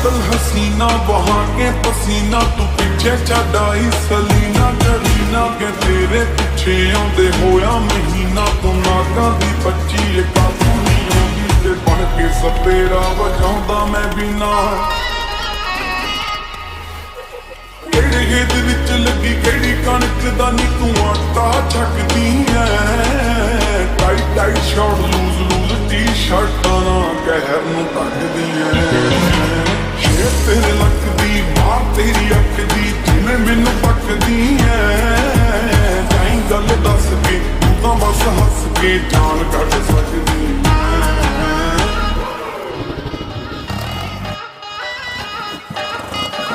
कातल हसीना बहा के पसीना तू पीछे छड़ाई सलीना करीना के तेरे पिछे आंदे होया महीना तू नागा दी बच्ची एक कातूनी होगी ते बन के सपेरा वजाउंदा मैं भी नाल केड़े खेत विच लगी केड़ी कणक दा नी तू आटा छकदी ऐ tight tight short loose loose टी शर्टां ना कहर नूं ढकदी ऐ शेर तेरे लक दी मार तेरी अख दी जिवें मैनूं पकदी ऐ जाई गल दस के तू तां बस हस के